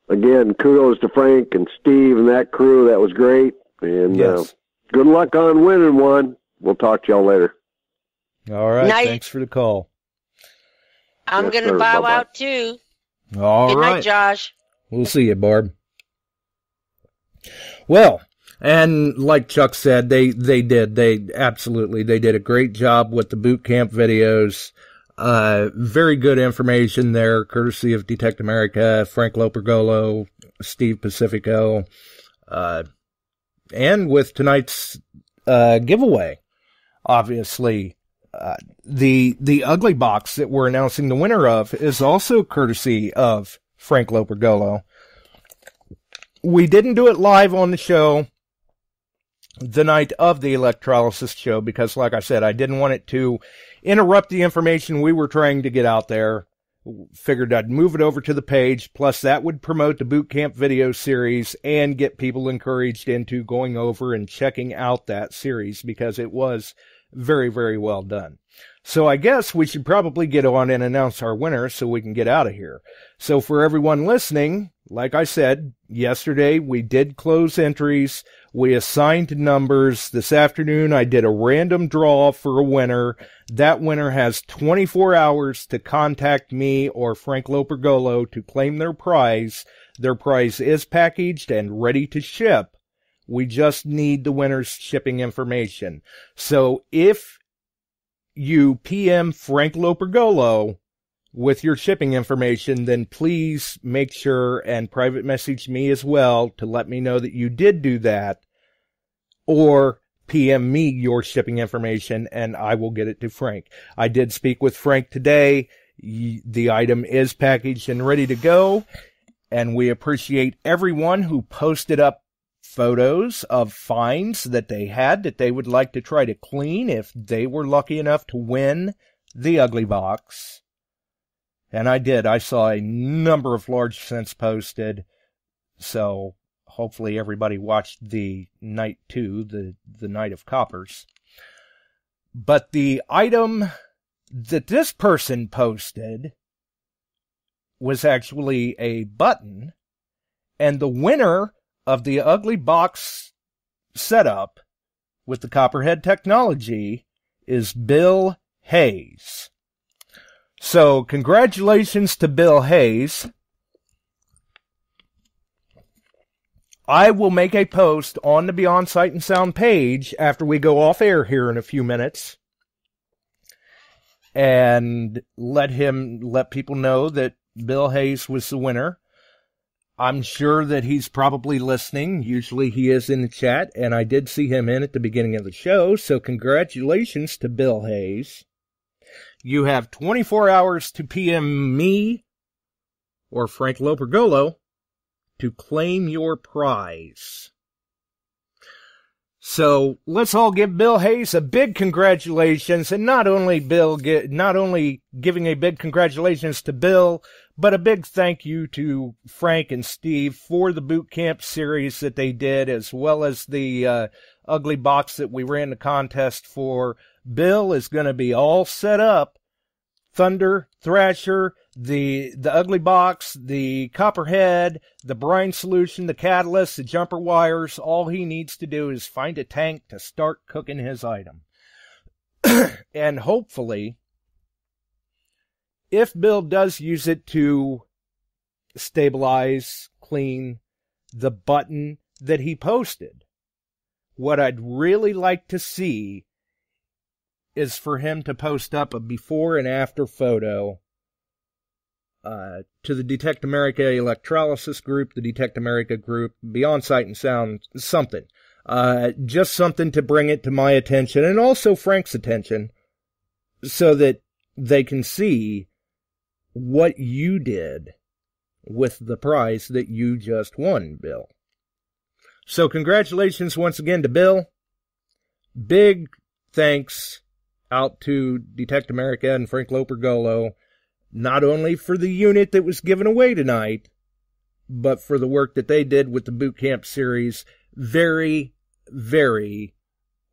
again, kudos to Frank and Steve and that crew. That was great. And Yes. good luck on winning one. We'll talk to y'all later. All right. Night. Thanks for the call. I'm Yes, going to sir. bow Bye-bye. out too. All Good right. night, Josh. We'll see you, Barb. Well, and like Chuck said, they did a great job with the boot camp videos. Very good information there, courtesy of Detect America, Frank Lopergolo, Steve Pacifico, and with tonight's giveaway, obviously. The ugly box that we're announcing the winner of is also courtesy of Frank Lopergolo. We didn't do it live on the show the night of the Electrolysis show because, like I said, I didn't want it to interrupt the information we were trying to get out there. Figured I'd move it over to the page, plus that would promote the boot camp video series and get people encouraged into going over and checking out that series because it was very, very well done. So I guess we should probably get on and announce our winner so we can get out of here. So for everyone listening, like I said, yesterday we did close entries. We assigned numbers. This afternoon I did a random draw for a winner. That winner has 24 hours to contact me or Frank Lopergolo to claim their prize. Their prize is packaged and ready to ship. We just need the winner's shipping information. So if you PM Frank Lopergolo with your shipping information, then please make sure and private message me as well to let me know that you did do that, or PM me your shipping information and I will get it to Frank. I did speak with Frank today. The item is packaged and ready to go, and we appreciate everyone who posted up photos of finds that they had that they would like to try to clean if they were lucky enough to win the ugly box. And I did. I saw a number of large scents posted. So hopefully everybody watched the night 2, the night of coppers. But the item that this person posted was actually a button, and the winner of the ugly box setup with the Copperhead technology is Bill Hayes. So congratulations to Bill Hayes. I will make a post on the Beyond Sight and Sound page after we go off air here in a few minutes and let people know that Bill Hayes was the winner. I'm sure that he's probably listening. Usually he is in the chat, and I did see him in at the beginning of the show, so congratulations to Bill Hayes. You have 24 hours to PM me or Frank Lopergolo to claim your prize. So let's all give Bill Hayes a big congratulations, and not only giving a big congratulations to Bill, but a big thank you to Frank and Steve for the boot camp series that they did, as well as the ugly box that we ran the contest for. Bill is going to be all set up. Thunder, Thrasher, the ugly box, the Copperhead, the brine solution, the catalyst, the jumper wires. All he needs to do is find a tank to start cooking his item. And hopefully, if Bill does use it to stabilize, clean the button that he posted, what I'd really like to see is for him to post up a before and after photo to the Detect America Electrolysis group, the Detect America group, Beyond Sight and Sound, something. Just something to bring it to my attention and also Frank's attention so that they can see what you did with the prize that you just won, Bill. So congratulations once again to Bill. Big thanks out to Detect America and Frank Lopergolo, not only for the unit that was given away tonight, but for the work that they did with the boot camp series. Very, very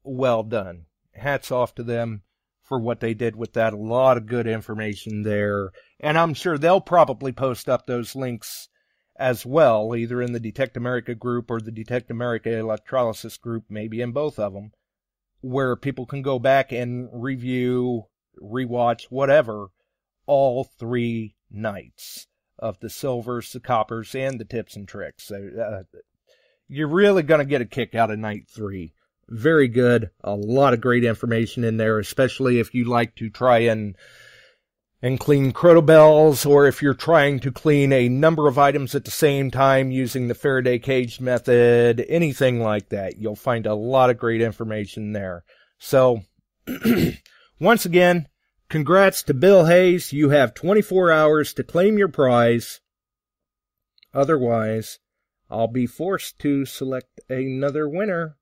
well done. Hats off to them for what they did with that. A lot of good information there. And I'm sure they'll probably post up those links as well, either in the Detect America group or the Detect America Electrolysis group, maybe in both of them, where people can go back and review, rewatch, whatever, all 3 nights of the silvers, the coppers, and the tips and tricks. So, you're really going to get a kick out of night 3. Very good. A lot of great information in there, especially if you like to try and clean crotobells, or if you're trying to clean a number of items at the same time using the Faraday cage method, anything like that. You'll find a lot of great information there. So, once again, congrats to Bill Hayes. You have 24 hours to claim your prize. Otherwise, I'll be forced to select another winner.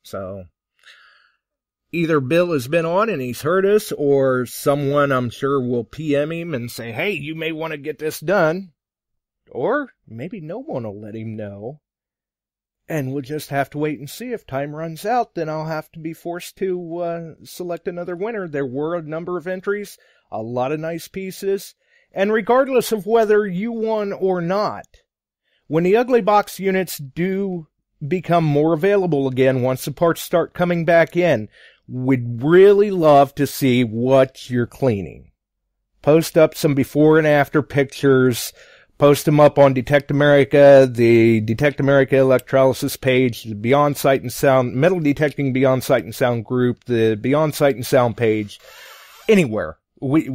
So, either Bill has been on and he's heard us, or someone, I'm sure, will PM him and say, hey, you may want to get this done. Or maybe no one will let him know. And we'll just have to wait and see. If time runs out, then I'll have to be forced to select another winner. There were a number of entries, a lot of nice pieces. And regardless of whether you won or not, when the Ugly Box units do become more available again, once the parts start coming back in, we'd really love to see what you're cleaning. Post up some before and after pictures. Post them up on Detect America, the Detect America Electrolysis page, the Beyond Sight and Sound, Metal Detecting Beyond Sight and Sound group, the Beyond Sight and Sound page, anywhere. We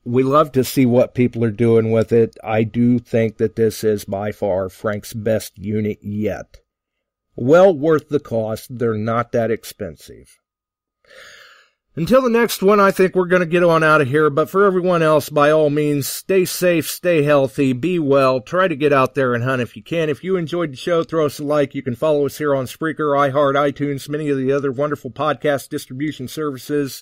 love to see what people are doing with it. I do think that this is by far Frank's best unit yet. Well worth the cost. They're not that expensive. Until the next one, I think we're going to get on out of here. But for everyone else, by all means, stay safe, stay healthy, be well. Try to get out there and hunt if you can. If you enjoyed the show, throw us a like. You can follow us here on Spreaker, iHeart, iTunes, many of the other wonderful podcast distribution services,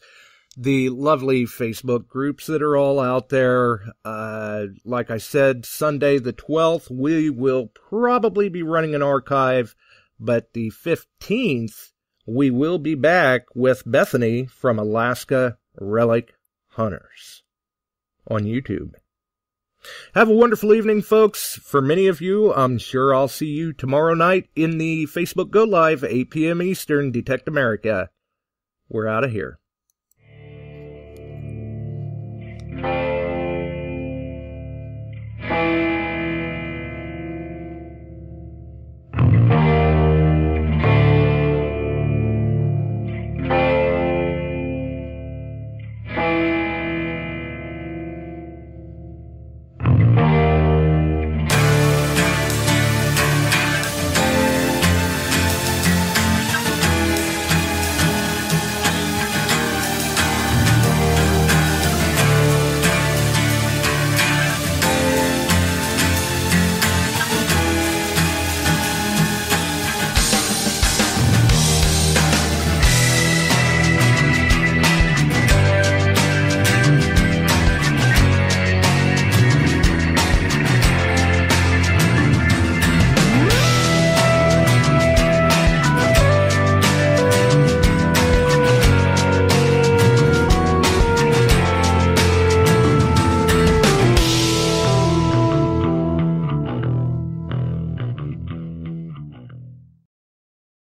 the lovely Facebook groups that are all out there. Like I said, Sunday the 12th, we will probably be running an archive. But the 15th, we will be back with Bethany from Alaska Relic Hunters on YouTube. Have a wonderful evening, folks. For many of you, I'm sure I'll see you tomorrow night in the Facebook Go Live, 8 p.m. Eastern, Detect America. We're out of here.